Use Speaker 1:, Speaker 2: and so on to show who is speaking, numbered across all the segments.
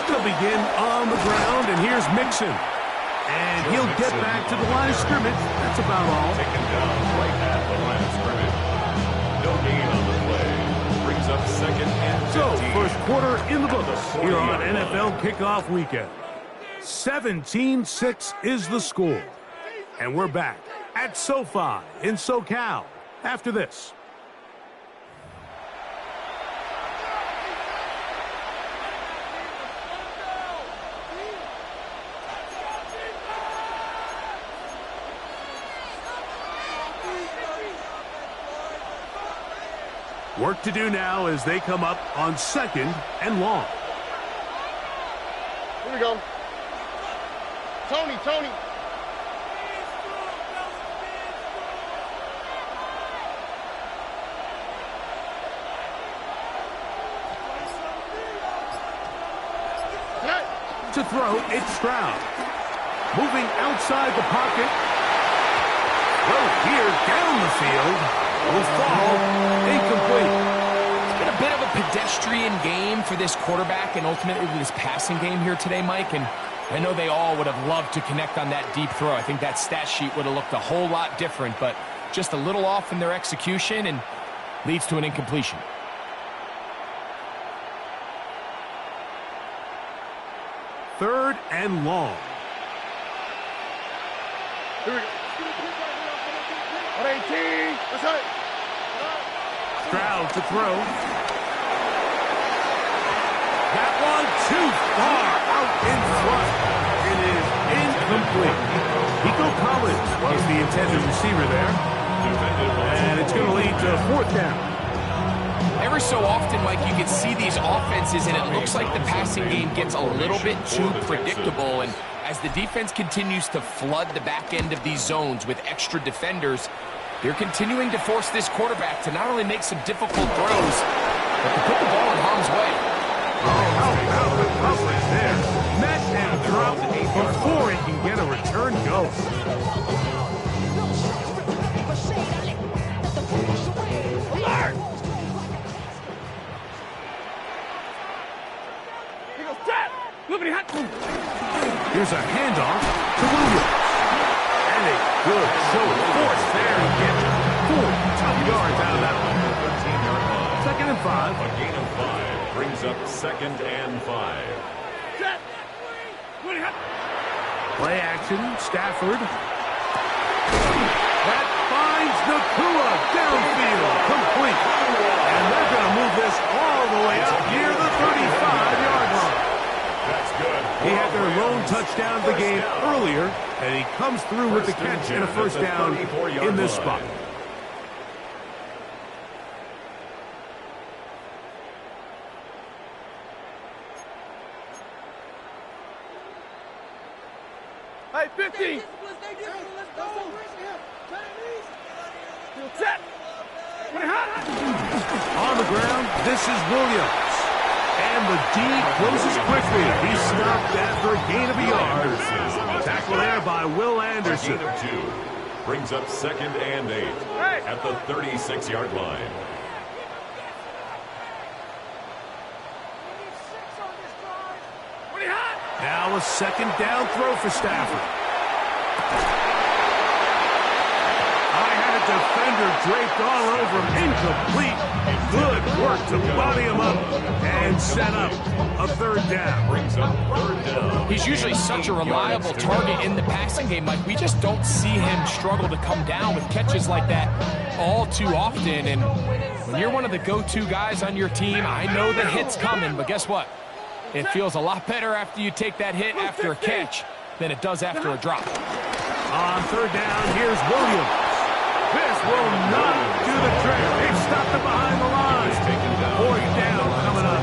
Speaker 1: They'll begin on the ground, and here's Mixon. And he'll get back to the line of scrimmage. That's about all.
Speaker 2: Taken down right at the line of scrimmage. No gain on the play. Brings up second and 15.
Speaker 1: So, first quarter in the books here on NFL Kickoff Weekend. 17-6 is the score. And we're back at SoFi in SoCal after this. Work to do now as they come up on second and long.
Speaker 3: Here we go. Tony.
Speaker 1: To throw, it's Stroud. Moving outside the pocket. Throw here down the field. Will fall incomplete.
Speaker 4: It's been a bit of a pedestrian game for this quarterback and ultimately this passing game here today, Mike. And I know they all would have loved to connect on that deep throw. I think that stat sheet would have looked a whole lot different, but just a little off in their execution and leads to an incompletion.
Speaker 1: Third and long.
Speaker 3: Here we go. 118. That's right.
Speaker 1: Stroud to throw. That one too far out in front. It is incomplete. Nico Collins was the intended receiver there. And it's going to lead to fourth down.
Speaker 4: Every so often, Mike, you can see these offenses, and it looks like the passing game gets a little bit too predictable. And as the defense continues to flood the back end of these zones with extra defenders, they're continuing to force this quarterback to not only make some difficult throws, but to put the ball in harm's way.
Speaker 1: Oh, how about the coverage there? Met and dropped before he can get a return go.
Speaker 3: Alert!
Speaker 1: Here's a handoff to Williams. And a good show of force there to get 4 tough yards out of that one.
Speaker 2: 13-yard line.
Speaker 1: Second and 5.
Speaker 2: A gain of 5 brings up second and 5.
Speaker 1: Play action, Stafford. That finds Nakua downfield, complete. And they're going to move this all the way up near the 35-yard line.
Speaker 2: That's good.
Speaker 1: He had their lone touchdown of the game earlier, and he comes through with the catch and a first down in this spot.
Speaker 3: Hey, 50.
Speaker 1: On the ground, this is Williams. And the D closes quickly. He's stopped after a gain of a yard. Tackle there by Will Anderson.
Speaker 2: A gain of 2 brings up second and 8 at the 36-yard line.
Speaker 1: Now a second down throw for Stafford. I had a defender draped all over him. Incomplete. Good work to body him up and set up a third down.
Speaker 2: Brings up third down.
Speaker 4: He's usually such a reliable target in the passing game, Mike. We just don't see him struggle to come down with catches like that all too often. And when you're one of the go-to guys on your team, I know the hit's coming, but guess what? It feels a lot better after you take that hit after a catch than it does after a drop.
Speaker 1: On third down, here's Williams. This will not do the trick. They've stopped him behind the line. Fourth down coming up.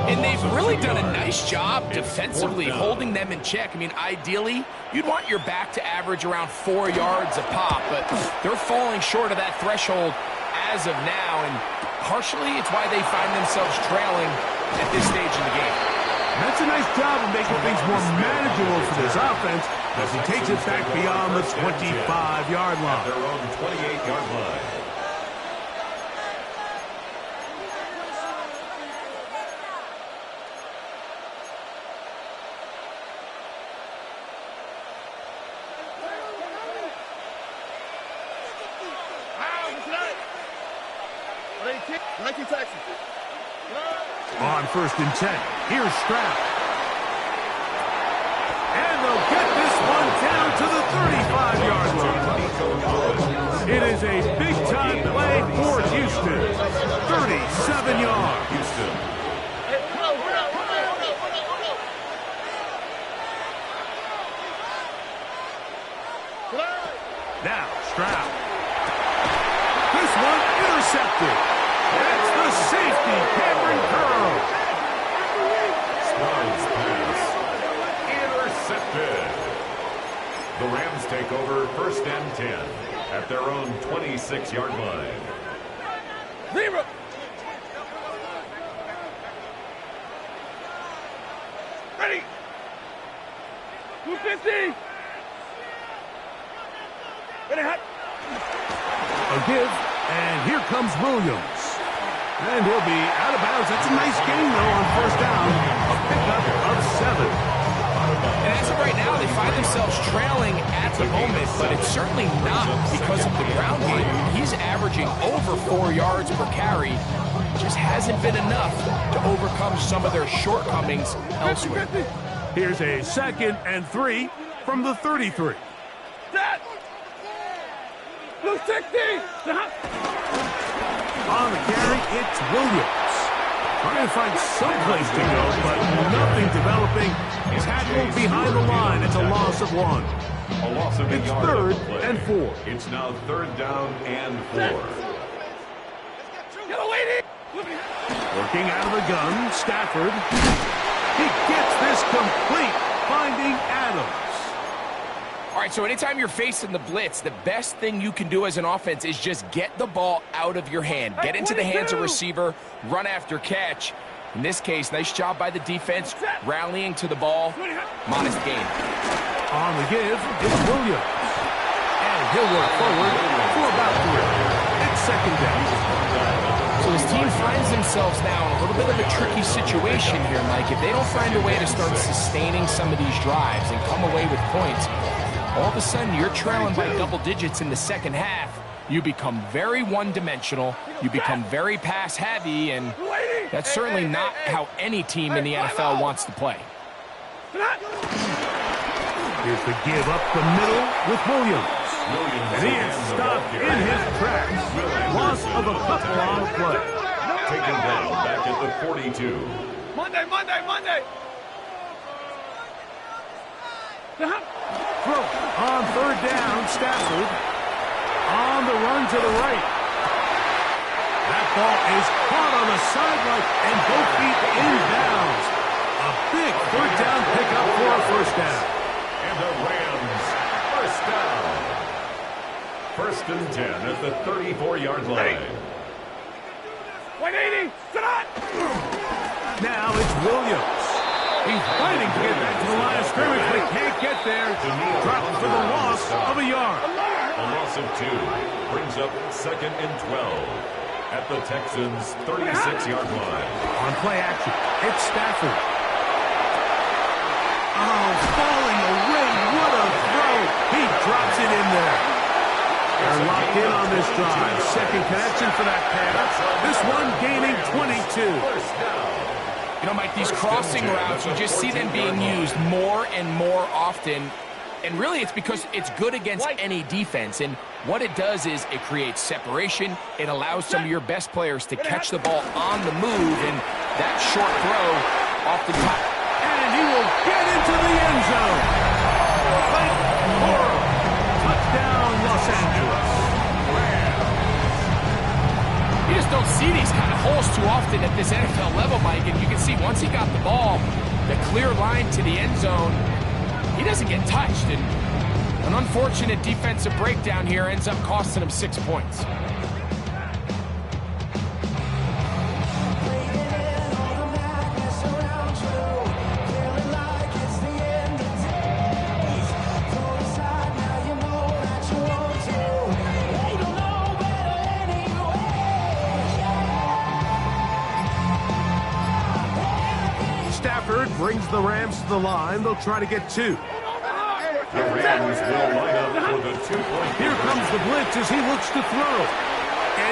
Speaker 4: And they've really done a nice job defensively holding them in check. I mean, ideally, you'd want your back to average around 4 yards a pop, but they're falling short of that threshold as of now, and partially it's why they find themselves trailing at this stage in the game.
Speaker 1: That's a nice job of making things more manageable for this offense as he takes it back beyond the 25-yard line.
Speaker 2: Their own 28-yard line.
Speaker 3: 19 taxi.
Speaker 1: On 1st and 10, here's Stroud. And they'll get this one down to the 35-yard line. It is a big-time play for Houston. 37 yards.
Speaker 2: Houston.
Speaker 1: Now, Stroud. This one intercepted. That's the safety, Cameron Curl.
Speaker 2: Slides pass. Intercepted. The Rams take over 1st and 10 at their own 26-yard line.
Speaker 3: Zero. Ready. 250. Ready, hot.
Speaker 1: A give, and here comes Williams. And he'll be out of bounds. That's a nice gain, though, on 1st down. A pickup of 7.
Speaker 4: And as of right now, they find themselves trailing at the moment, but it's certainly not because of the ground game. He's averaging over 4 yards per carry. Just hasn't been enough to overcome some of their shortcomings elsewhere.
Speaker 1: Here's a 2nd and 3 from the 33.
Speaker 3: Set. 260.
Speaker 1: On the carry, it's Williams. Trying to find some place to go, but nothing developing. Tackled behind the line. It's a loss of 1.
Speaker 2: A loss of a
Speaker 1: It's
Speaker 2: yard
Speaker 1: 3rd
Speaker 2: on the play.
Speaker 1: and 4.
Speaker 2: It's now 3rd down and 4.
Speaker 3: Get away.
Speaker 1: Working out of the gun, Stafford. He gets this complete, finding Adams.
Speaker 4: All right, so anytime you're facing the blitz, the best thing you can do as an offense is just get the ball out of your hand. Get into the hands of receiver, run after catch. In this case, nice job by the defense, rallying to the ball. Modest gain.
Speaker 1: On the give, it's Williams. And he'll work forward for about 3. It's 2nd down.
Speaker 4: So his team finds themselves now in a little bit of a tricky situation here, Mike. If they don't find a way to start sustaining some of these drives and come away with points, all of a sudden you're trailing by double digits in the 2nd half. You become very one-dimensional. You become very pass-heavy, and that's certainly not how any team in the NFL wants to play.
Speaker 1: Here's the give up the middle with Williams. And he is stopped in his tracks. Loss of a couple on the play.
Speaker 2: Taken down back at the 42.
Speaker 3: Monday.
Speaker 1: Throw on 3rd down, Stafford. On the run to the right. That ball is caught on the sideline and both feet inbounds. A big 3rd down pickup for a 1st down.
Speaker 2: And the Rams, 1st down. 1st and 10 at the 34-yard line.
Speaker 3: 180. Sit on.
Speaker 1: Now it's Williams. He's fighting to get back to the line of scrimmage, but he can't get there. Dropped for the loss of a yard.
Speaker 2: A loss of 2 brings up 2nd and 12 at the Texans' 36-yard line.
Speaker 1: On play action, it's Stafford. Oh, falling away. What a throw. He drops it in there. They're locked in on this drive. 2nd connection for that pass. This one gaining 22.
Speaker 4: You know, Mike, these crossing routes, you just see them being used more and more often. And really, it's because it's good against any defense. And what it does is it creates separation. It allows some of your best players to catch the ball on the move. And that short throw off the top.
Speaker 1: And he will get into the end zone. Frank Morrow. Touchdown, Los Angeles.
Speaker 4: You just don't see these kind of holes too often at this NFL level, Mike. And you can see once he got the ball, the clear line to the end zone, he doesn't get touched. And an unfortunate defensive breakdown here ends up costing him 6 points.
Speaker 1: Stafford brings the Rams to the line. They'll try to get 2.
Speaker 2: The Rams will line up for the 2-point.
Speaker 1: Here comes the blitz as he looks to throw. And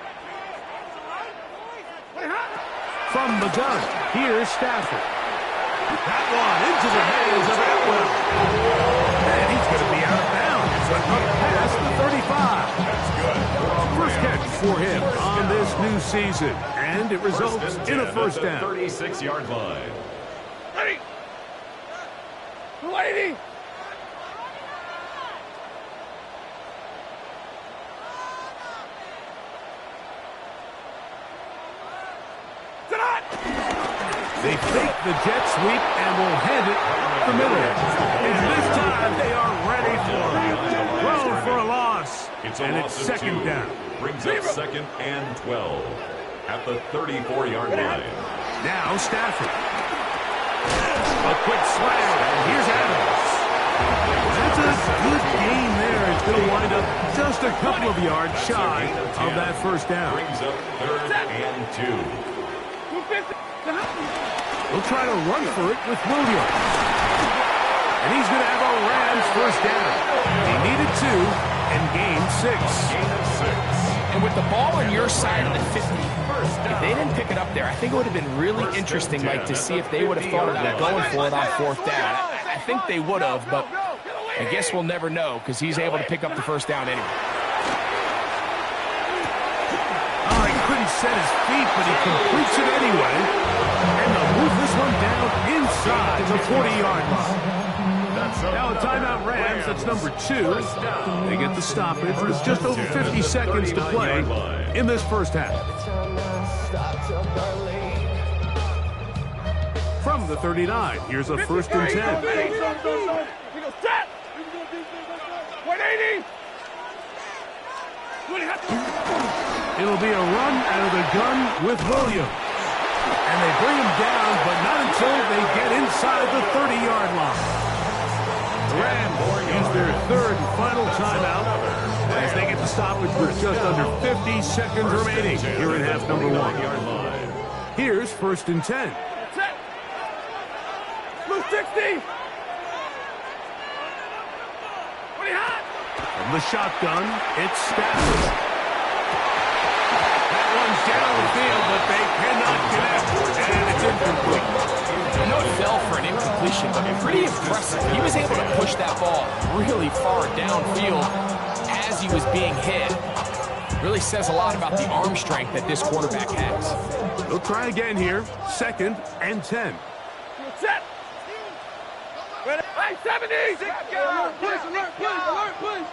Speaker 1: From the gun, here's Stafford. That one into the hands of Atwell. And he's going to be out of bounds, but up past the 35.
Speaker 2: That's good.
Speaker 1: First catch for him on this new season, and it results in a first down.
Speaker 2: 36-yard line.
Speaker 3: Ready. Lady.
Speaker 1: They fake the jet sweep and will hand it up the middle. And this time they are ready for it. Thrown for a loss. And it's second down.
Speaker 2: Brings up second and 12 at the 34-yard line.
Speaker 1: Now Stafford. A quick slam. Here's Adams. That's a good game there. It's going to wind up just a couple of yards shy of that first down.
Speaker 2: Brings up third and 2.
Speaker 1: He'll try to run for it with Williams. And he's going to have a Rams first down. He needed 2 and gained 6.
Speaker 4: And with the ball on your side of the 50, if they didn't pick it up there, I think it would have been really interesting, Mike, to see if they would have thought of going for it on fourth down. I think they would have, but I guess we'll never know because he's able to pick up the first down anyway.
Speaker 1: Oh, he couldn't set his feet, but he completes it anyway. And they'll move this one down inside the 40-yard line. Now a timeout Rams, that's number 2. They get the stoppage with just over 50 seconds to play in this first half. From the 39, here's a first and 10.
Speaker 3: 180.
Speaker 1: It'll be a run out of the gun with Williams. And they bring him down, but not until they get inside the 30-yard line. The Rams use their third and final timeout as they get the stoppage with just under 50 seconds remaining here in half number 1. Here's first and 10.
Speaker 3: Blue 60.
Speaker 1: From the shotgun, it's Stafford. That one's down the field, but they cannot connect, and it's incomplete.
Speaker 4: I know it fell for an incompletion, but pretty impressive. He was able to push that ball really far downfield as he was being hit. Really says a lot about the arm strength that this quarterback has.
Speaker 1: They'll try again here. Second and 10.
Speaker 3: Set. Hey, 70. Alert, please.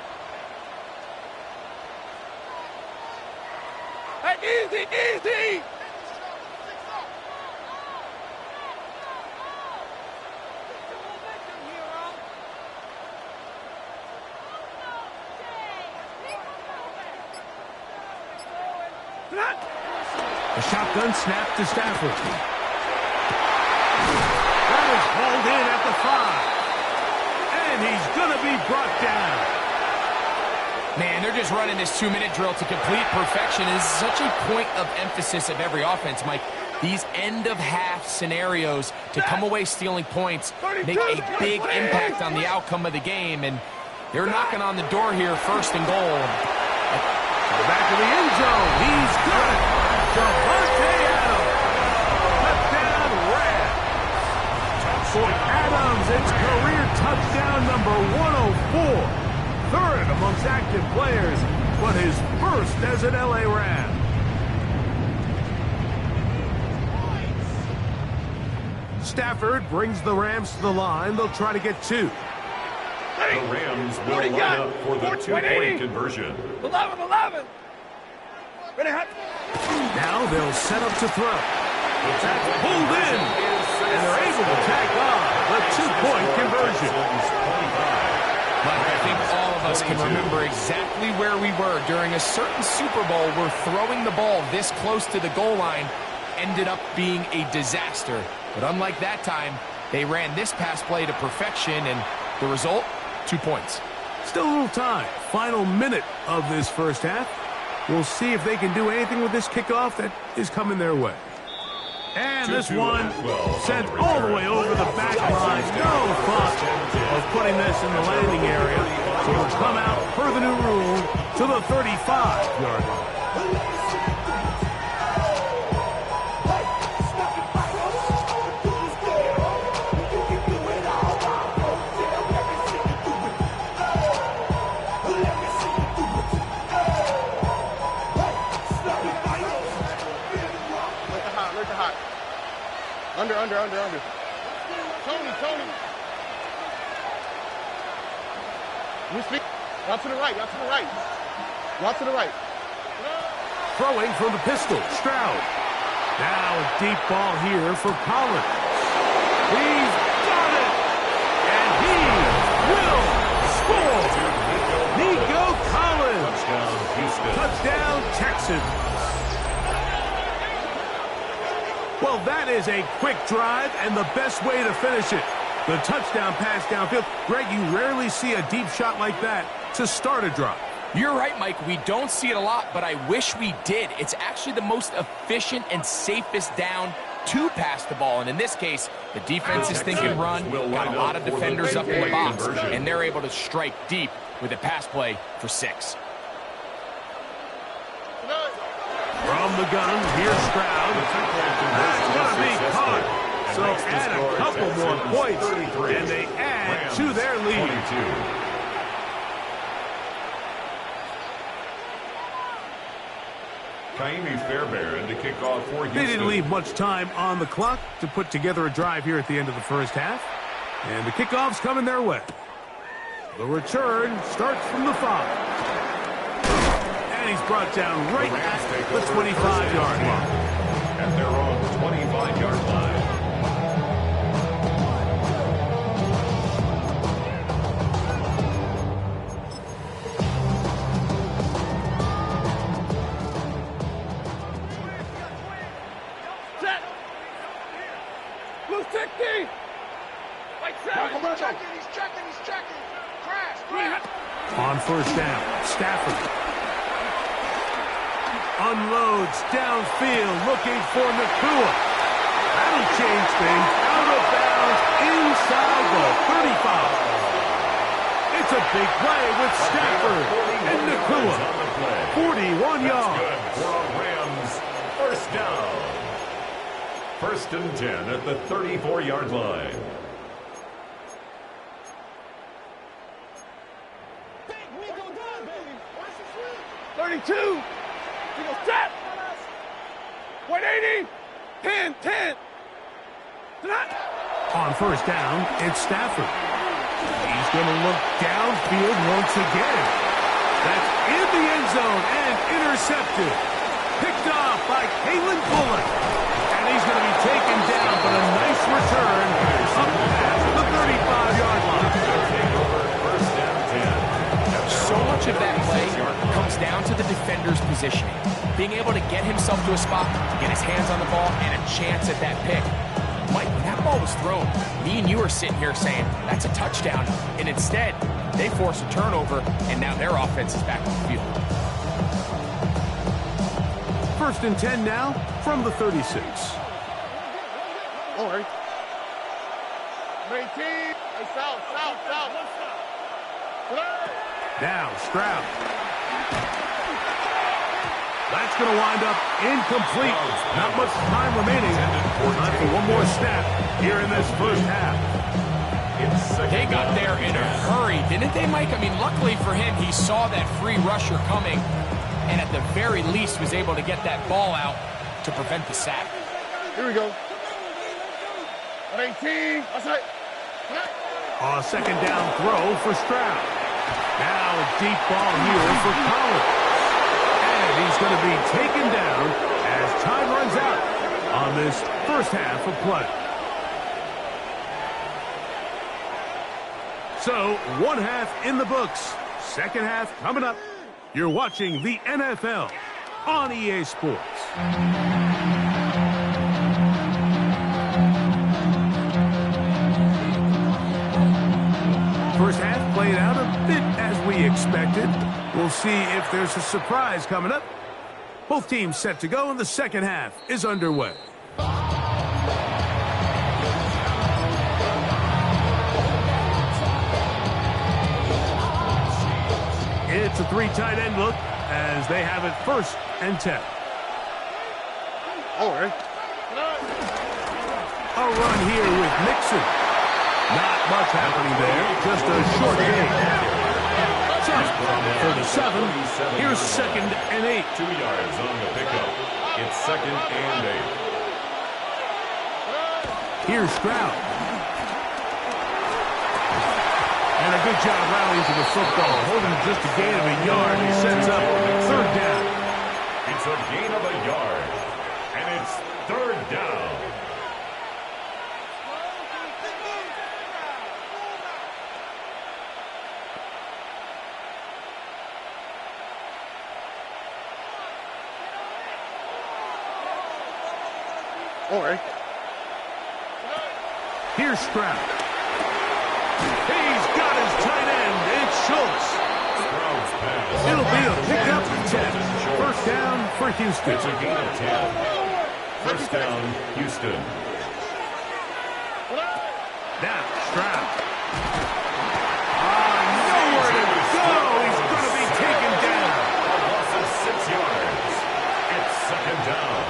Speaker 3: Hey, easy.
Speaker 1: A shotgun snap to Stafford. That is hauled in at the 5. And he's going to be brought down.
Speaker 4: Man, they're just running this 2-minute drill to complete perfection. It's such a point of emphasis of every offense, Mike. These end-of-half scenarios to come away stealing points make a big impact on the outcome of the game. And they're knocking on the door here, first and goal.
Speaker 1: Back to the end zone. He's got it. Devontae Adams. Touchdown Rams. For Adams, it's career touchdown number 104. Third amongst active players, but his first as an LA Ram. Stafford brings the Rams to the line. They'll try to get 2.
Speaker 2: The Rams will line up for the 2-point conversion.
Speaker 3: 11. Ready, hot.
Speaker 1: Now they'll set up to throw. That's pulled in, and they're able to tack on the 2-point conversion.
Speaker 4: But I think all of us can remember exactly where we were during a certain Super Bowl where throwing the ball this close to the goal line ended up being a disaster. But unlike that time, they ran this pass play to perfection, and the result, 2 points.
Speaker 1: Still a little time. Final minute of this first half. We'll see if they can do anything with this kickoff that is coming their way. And this one sent all the way over the back line. No thought of putting this in the landing area. So it'll come out per the new rule to the 35-yard line.
Speaker 3: Under. Tony. You speak. Out to the right. Out to the right.
Speaker 1: Throwing from the pistol, Stroud. Now a deep ball here for Collins. He's got it! And he will score! Nico Collins! Touchdown, Texans! Well, that is a quick drive and the best way to finish it. The touchdown pass downfield. Greg, you rarely see a deep shot like that to start a drive.
Speaker 4: You're right, Mike. We don't see it a lot, but I wish we did. It's actually the most efficient and safest down to pass the ball. And in this case, the defense is thinking run, got a lot of defenders up in the box, and they're able to strike deep with a pass play for 6.
Speaker 1: From the gun, here's Stroud. That's going to be caught. So add a couple more points, and they add to their lead.
Speaker 2: Kaimi Fairbairn to kick off for Houston.
Speaker 1: They didn't leave much time on the clock to put together a drive here at the end of the first half. And the kickoff's coming their way. The return starts from the 5. And he's brought down right at the 25-yard line.
Speaker 2: At their own 25-yard line.
Speaker 3: Set. Blue 60. Like 7.
Speaker 5: He's checking. Crash.
Speaker 1: On first down, Stafford unloads downfield looking for Nakua. That'll change things. Out of bounds inside the 35. It's a big play with Stafford and Nakua. 41 yards.
Speaker 2: For a Rams first down. 1st and 10 at the 34-yard line.
Speaker 3: 32. You go set. 180. 10. Tonight.
Speaker 1: On first down, it's Stafford. He's going to look downfield once again. That's in the end zone and intercepted. Picked off by Kalen Bullock. And he's going to be taken down, but a nice return up past the 35-yard line.
Speaker 2: First down 10.
Speaker 4: So much of that play comes down to the defender's positioning. Being able to get himself to a spot, get his hands on the ball, and a chance at that pick. Mike, when that ball was thrown, me and you are sitting here saying, that's a touchdown. And instead, they force a turnover, and now their offense is back on the field.
Speaker 1: 1st and 10 now from the 36.
Speaker 3: Don't worry. 18. South.
Speaker 1: Now Stroud. That's going to wind up incomplete. Not much time remaining. Time for one more snap here in this first half.
Speaker 4: They got there in a hurry, didn't they, Mike? I mean, luckily for him, he saw that free rusher coming, and at the very least was able to get that ball out to prevent the sack.
Speaker 3: Here we go. 18. Outside.
Speaker 1: A second down throw for Stroud. Now a deep ball here for Collins. And he's going to be taken down as time runs out on this first half of play. So, one half in the books. Second half coming up. You're watching the NFL on EA Sports. First half played out a bit as we expected. We'll see if there's a surprise coming up. Both teams set to go, and the second half is underway. It's a 3 tight end look as they have it 1st and 10.
Speaker 3: All right.
Speaker 1: A run here with Mixon. Not much happening there, just a short gain. So, for the 7, here's 2nd and 8.
Speaker 2: 2 yards on the pickup. It's 2nd and 8.
Speaker 1: Here's Stroud. And a good job rallying to the football, holding just a gain of a yard, and sets up third down.
Speaker 2: It's a gain of a yard, and it's third down.
Speaker 3: All right.
Speaker 1: Here's Stroud. He's got his tight end. It's Schultz.
Speaker 2: Stroud's pass.
Speaker 1: It'll be a pickup 10. First down for Houston.
Speaker 2: It's a gain of 10. First down, Houston.
Speaker 1: Now, Stroud. Nowhere to go. He's going to be taken down.
Speaker 2: A loss of 6 yards. It's second down.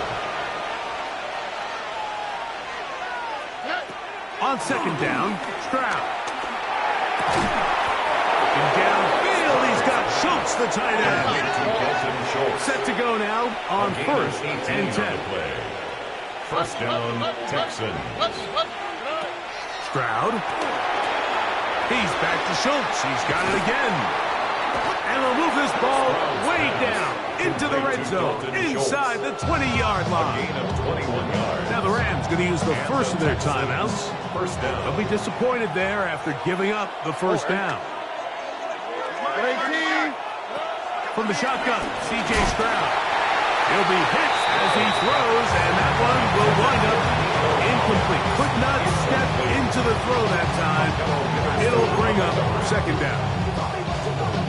Speaker 1: On second down, Stroud. And downfield, he's got Schultz, the tight end. Set to go now on first and 10.
Speaker 2: First down, Texans.
Speaker 1: Stroud. He's back to Schultz. He's got it again. And they'll move this ball way down into the red zone, inside the 20-yard line.
Speaker 2: Gain of 21 yards.
Speaker 1: Now the Rams going to use the first of their timeouts.
Speaker 2: First down.
Speaker 1: They'll be disappointed there after giving up the first down. From the shotgun, C.J. Stroud. He'll be hit as he throws, and that one will wind up incomplete. Could not step into the throw that time. It'll bring up second down.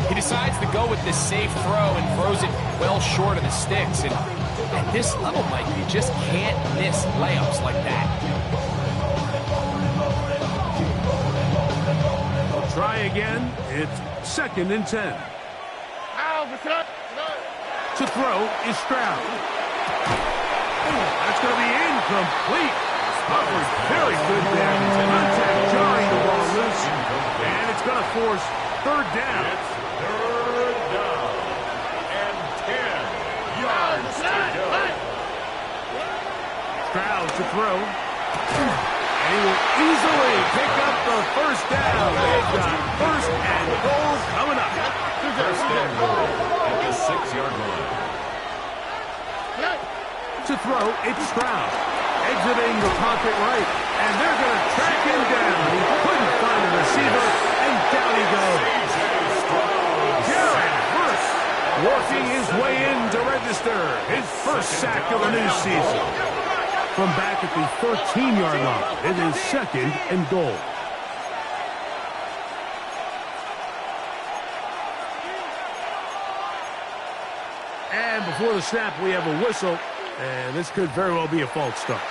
Speaker 4: He decides to go with this safe throw and throws it well short of the sticks. And at this level, Mike, you just can't miss layups like that.
Speaker 1: Try again. It's second and 10. To throw is Stroud. That's going to be incomplete. Covered very good there. Contact jarring the ball loose. And it's going to force third down.
Speaker 2: It's third down. And 10 yards to go.
Speaker 1: Stroud to throw. And he will easily pick up the first down. They've got first and goal coming up.
Speaker 2: First and goal at the 6-yard line.
Speaker 1: To throw, it's Stroud. Exiting the pocket right. And they're going to track him down. He couldn't find a receiver, and down he goes. Jared Hurst working his way in to register his first sack of the new season. From back at the 13-yard line, it is second and goal. And before the snap, we have a whistle, and this could very well be a false start.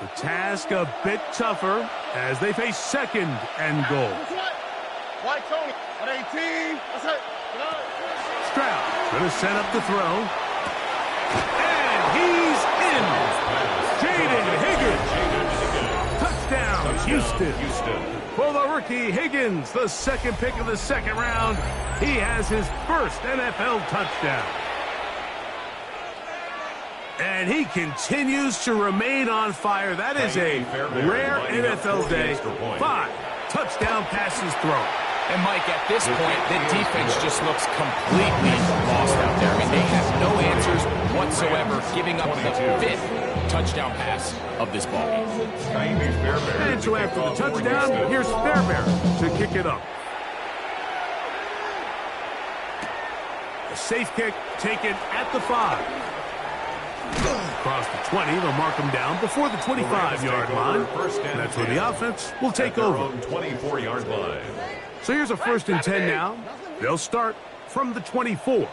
Speaker 1: The task a bit tougher as they face second and goal.
Speaker 3: White Tony at 18. That's it.
Speaker 1: Stroud going to set up the throw. And he's in. Jaden Higgins. Touchdown, Houston. For the rookie Higgins, the second pick of the second round. He has his first NFL touchdown. And he continues to remain on fire. That is a rare NFL day. 5 touchdown passes thrown.
Speaker 4: And, Mike, at this point, the defense just looks completely lost out there. I mean, they have no answers whatsoever, giving up the 5th touchdown pass of this ballgame.
Speaker 1: And so after the touchdown, here's Fairbairn to kick it up. A safe kick taken at the 5. Across the 20, they'll mark him down before the 25-yard line. And that's where the offense will take over.
Speaker 2: 24-yard line.
Speaker 1: So here's a first and 10 now. They'll start from the 24.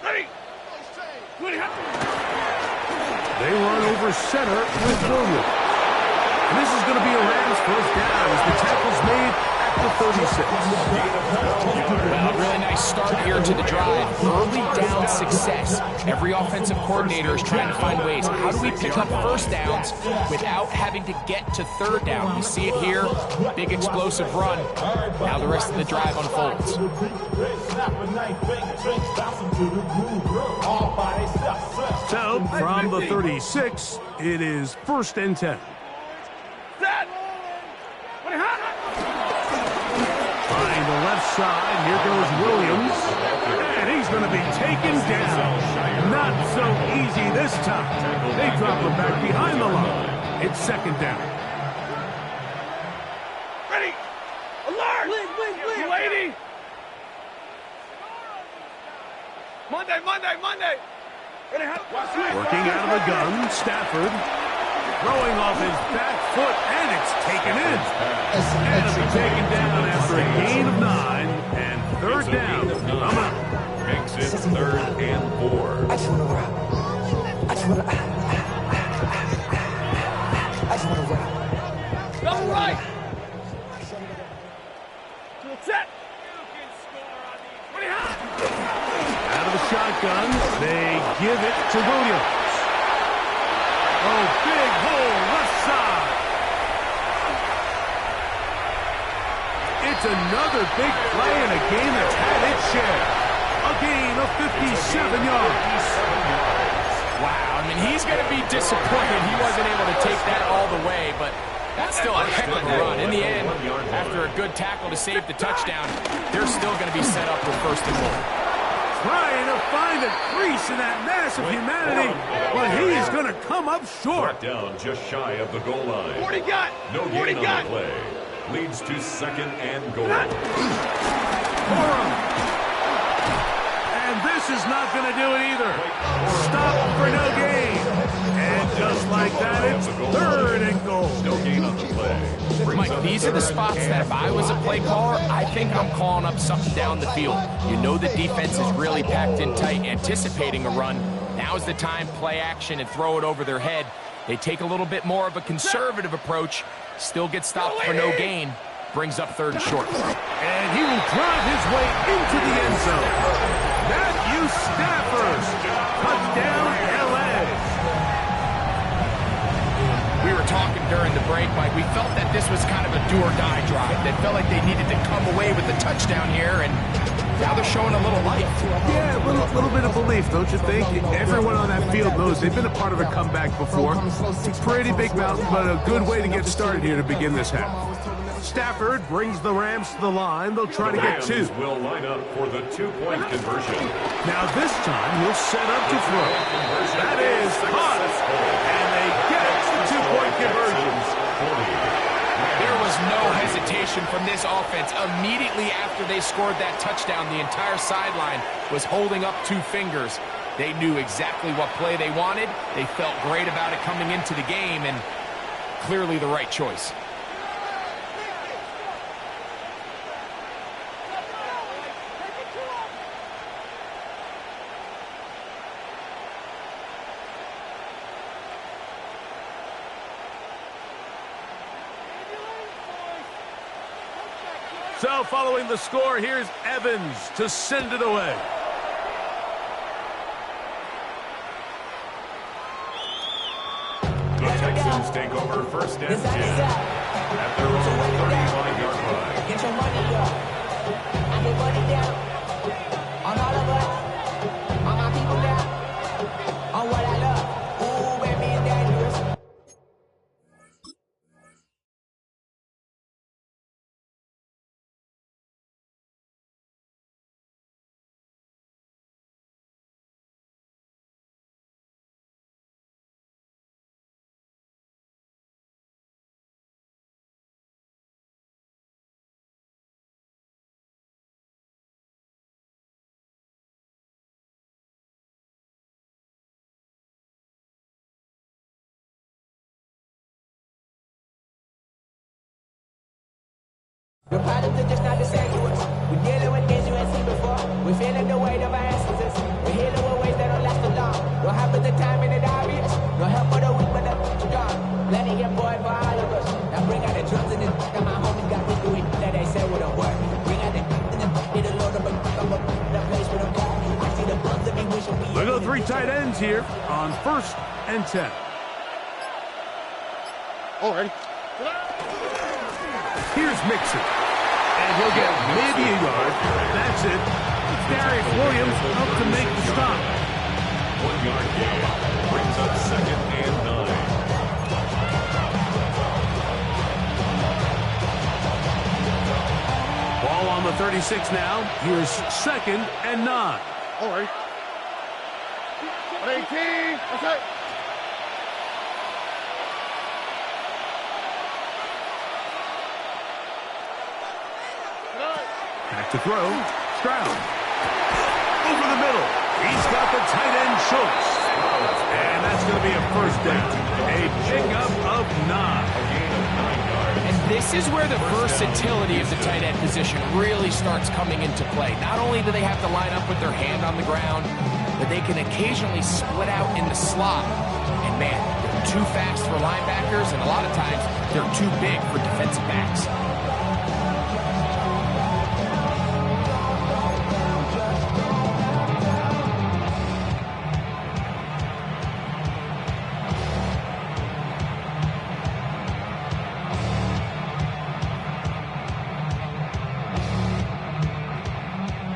Speaker 1: They run over center with Williams. And this is going to be a Rams first down as the tackle's made at at the 36.
Speaker 4: Well, really nice start here to the drive. Early down success. Every offensive coordinator is trying to find ways. How do we pick up first downs without having to get to third down? We see it here. Big explosive run. Now the rest of the drive unfolds.
Speaker 1: So, from the 36, it is 1st and 10. Trying the left side, here goes Williams. And he's going to be taken down. Not so easy this time. They drop him back behind the line. It's 2nd down.
Speaker 5: Ready! Alert! You lady! Monday!
Speaker 1: Working out of the gun, Stafford. Throwing off his back foot, and it's taken in. And it'll be taken down after a gain of 9, and 3rd down. I'm out.
Speaker 2: Makes it 3rd and 4.
Speaker 6: I just want to rock. I just want to rock.
Speaker 5: Double right! Set!
Speaker 1: Out of the shotgun, they give it to Williams. Oh, big hole, left side. It's another big play in a game that's had its share. A gain of 57 yards.
Speaker 4: Wow, I mean, he's going to be disappointed he wasn't able to take that all the way, but that's still a heck of a run. In the end, after a good tackle to save the touchdown, they're still going to be set up with 1st and goal.
Speaker 1: Trying to find a crease in that mass of humanity, but he is going to come up short.
Speaker 2: Brought down just shy of the goal line.
Speaker 5: 40 got!
Speaker 2: No
Speaker 5: 40
Speaker 2: gain
Speaker 5: got!
Speaker 2: on the play. Leads to 2nd and goal.
Speaker 1: And this is not going to do it either. Stop for no gain. And just like that, it's 3rd and goal.
Speaker 2: No gain on the play.
Speaker 4: Mike, these are the spots that if I was a play caller, I think I'm calling up something down the field. You know the defense is really packed in tight, anticipating a run. Now's the time, play action and throw it over their head. They take a little bit more of a conservative approach, still get stopped for no gain, brings up 3rd and short.
Speaker 1: And he will drive his way into the end zone. Matthew Stafford, touchdown LA.
Speaker 4: We were talking during the break, Mike. We felt that this was kind of a do-or-die drive. They felt like they needed to come away with the touchdown here, and now they're showing a little life.
Speaker 1: Yeah, a little bit of belief, don't you think? Everyone on that field knows they've been a part of a comeback before. Pretty big mountain, but a good way to get started here to begin this half. Stafford brings the Rams to the line. They'll try to get 2.
Speaker 2: Will line up for the 2-point conversion.
Speaker 1: Now this time, he'll set up to throw. That is caught. And they get the 2-point conversion.
Speaker 4: There was no hesitation from this offense. Immediately after they scored that touchdown, the entire sideline was holding up 2 fingers. They knew exactly what play they wanted. They felt great about it coming into the game, and clearly the right choice.
Speaker 1: So following the score, here's Evans to send it away.
Speaker 2: The Texans take over 1st and 10 at their own 39-yard line.
Speaker 6: Get your money up. I get money down. On all of us. On my people down. On what I love. Ooh, baby, it's dangerous. The problems are just not the same to us. We're dealing with things you ain't seen before. We're feeling the weight of our ancestors. We're healing with ways that don't last so long. What happens the time in the diaries? No help for the weak, but the strong. Plenty of boy for all of us. Now bring out the drums and the and my homies got to do it. That they say
Speaker 1: three tight ends here on 1st and 10.
Speaker 3: All ready.
Speaker 1: Here's Mixon. And he'll get maybe a yard. That's it. Darius Williams up to make the stop.
Speaker 2: 1 yard gain. Brings up 2nd and 9.
Speaker 1: Ball on the 36 now. Here's 2nd and 9.
Speaker 3: All right. 18. That's it.
Speaker 1: Back to throw. Stroud. Over the middle. He's got the tight end Schultz. And that's going to be a 1st down. A pickup of 9.
Speaker 4: And this is where the versatility of the tight end position really starts coming into play. Not only do they have to line up with their hand on the ground, but they can occasionally split out in the slot. And man, they're too fast for linebackers, and a lot of times they're too big for defensive backs.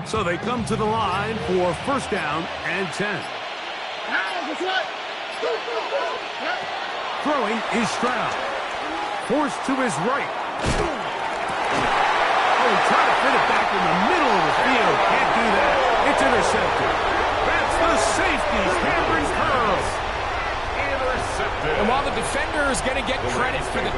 Speaker 1: So they come to the line for 1st down and 10. Throwing is Stroud. Forced to his right. Oh, he tried to fit it back in the middle of the field. Can't do that. It's intercepted. That's the safety. Cameron Curl.
Speaker 2: Intercepted.
Speaker 4: And while the defender is going to get credit for the